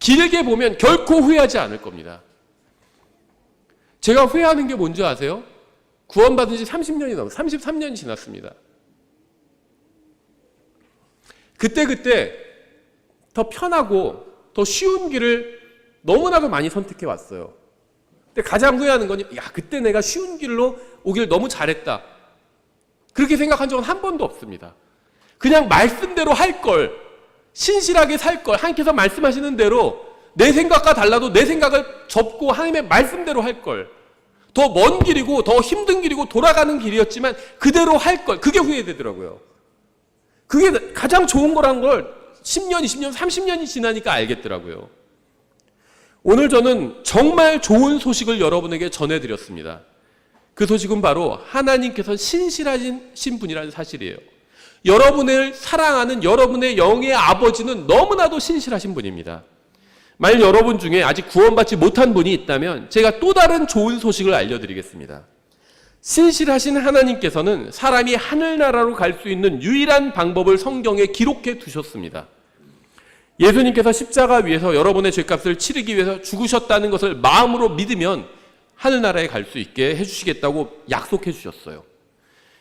길게 보면 결코 후회하지 않을 겁니다. 제가 후회하는 게 뭔지 아세요? 구원받은 지 30년이 넘어 33년이 지났습니다. 그때 더 편하고 더 쉬운 길을 너무나도 많이 선택해 왔어요. 근데 가장 후회하는 건 그때 내가 쉬운 길로 오길 너무 잘했다. 그렇게 생각한 적은 한 번도 없습니다. 그냥 말씀대로 할 걸, 신실하게 살 걸, 하나님께서 말씀하시는 대로 내 생각과 달라도 내 생각을 접고 하나님의 말씀대로 할 걸. 더 먼 길이고 더 힘든 길이고 돌아가는 길이었지만 그대로 할 걸. 그게 후회되더라고요. 그게 가장 좋은 거란 걸 10년, 20년, 30년이 지나니까 알겠더라고요. 오늘 저는 정말 좋은 소식을 여러분에게 전해드렸습니다. 그 소식은 바로 하나님께서 신실하신 분이라는 사실이에요. 여러분을 사랑하는 여러분의 영의 아버지는 너무나도 신실하신 분입니다. 만약 여러분 중에 아직 구원받지 못한 분이 있다면 제가 또 다른 좋은 소식을 알려드리겠습니다. 신실하신 하나님께서는 사람이 하늘나라로 갈 수 있는 유일한 방법을 성경에 기록해 두셨습니다. 예수님께서 십자가 위에서 여러분의 죄값을 치르기 위해서 죽으셨다는 것을 마음으로 믿으면 하늘나라에 갈 수 있게 해주시겠다고 약속해 주셨어요.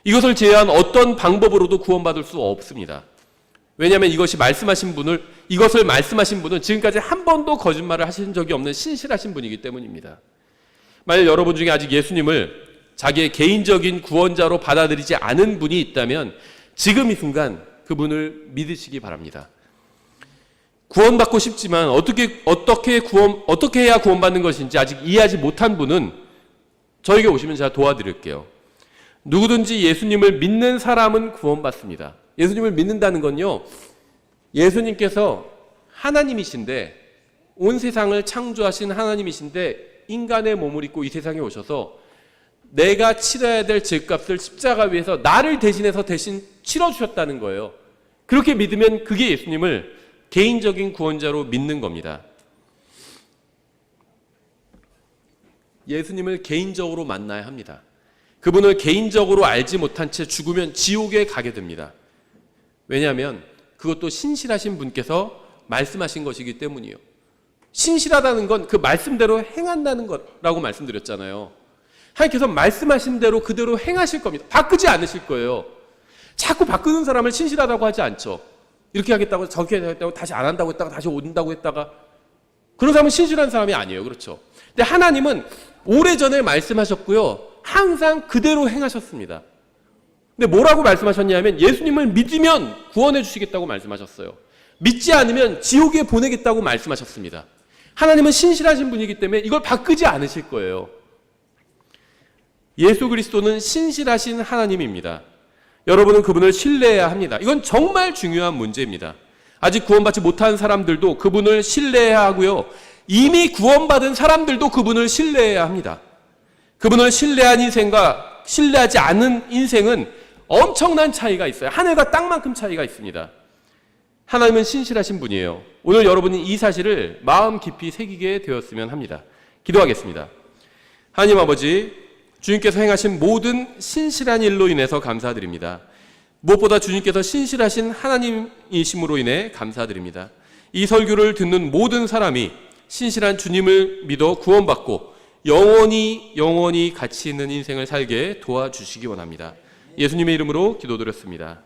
이것을 제외한 어떤 방법으로도 구원받을 수 없습니다. 왜냐하면 이것을 말씀하신 분은 지금까지 한 번도 거짓말을 하신 적이 없는 신실하신 분이기 때문입니다. 만약 여러분 중에 아직 예수님을 자기의 개인적인 구원자로 받아들이지 않은 분이 있다면 지금 이 순간 그분을 믿으시기 바랍니다. 구원받고 싶지만 어떻게 해야 구원받는 것인지 아직 이해하지 못한 분은 저에게 오시면 제가 도와드릴게요. 누구든지 예수님을 믿는 사람은 구원받습니다. 예수님을 믿는다는 건요, 예수님께서 하나님이신데, 온 세상을 창조하신 하나님이신데 인간의 몸을 입고 이 세상에 오셔서 내가 치러야 될 죄값을 십자가 위에서 나를 대신해서 대신 치러주셨다는 거예요. 그렇게 믿으면 그게 예수님을 개인적인 구원자로 믿는 겁니다. 예수님을 개인적으로 만나야 합니다. 그분을 개인적으로 알지 못한 채 죽으면 지옥에 가게 됩니다. 왜냐하면 그것도 신실하신 분께서 말씀하신 것이기 때문이에요. 신실하다는 건 그 말씀대로 행한다는 거라고 말씀드렸잖아요. 하나님께서 말씀하신 대로 그대로 행하실 겁니다. 바꾸지 않으실 거예요. 자꾸 바꾸는 사람을 신실하다고 하지 않죠. 이렇게 하겠다고 저렇게 하겠다고 다시 안 한다고 했다가 다시 온다고 했다가, 그런 사람은 신실한 사람이 아니에요. 그렇죠? 근데 하나님은 오래전에 말씀하셨고요, 항상 그대로 행하셨습니다. 근데 뭐라고 말씀하셨냐면 예수님을 믿으면 구원해 주시겠다고 말씀하셨어요. 믿지 않으면 지옥에 보내겠다고 말씀하셨습니다. 하나님은 신실하신 분이기 때문에 이걸 바꾸지 않으실 거예요. 예수 그리스도는 신실하신 하나님입니다. 여러분은 그분을 신뢰해야 합니다. 이건 정말 중요한 문제입니다. 아직 구원받지 못한 사람들도 그분을 신뢰해야 하고요, 이미 구원받은 사람들도 그분을 신뢰해야 합니다. 그분을 신뢰한 인생과 신뢰하지 않은 인생은 엄청난 차이가 있어요. 하늘과 땅만큼 차이가 있습니다. 하나님은 신실하신 분이에요. 오늘 여러분이 이 사실을 마음 깊이 새기게 되었으면 합니다. 기도하겠습니다. 하나님 아버지, 주님께서 행하신 모든 신실한 일로 인해서 감사드립니다. 무엇보다 주님께서 신실하신 하나님이심으로 인해 감사드립니다. 이 설교를 듣는 모든 사람이 신실한 주님을 믿어 구원받고 영원히 가치 있는 인생을 살게 도와주시기 원합니다. 예수님의 이름으로 기도드렸습니다.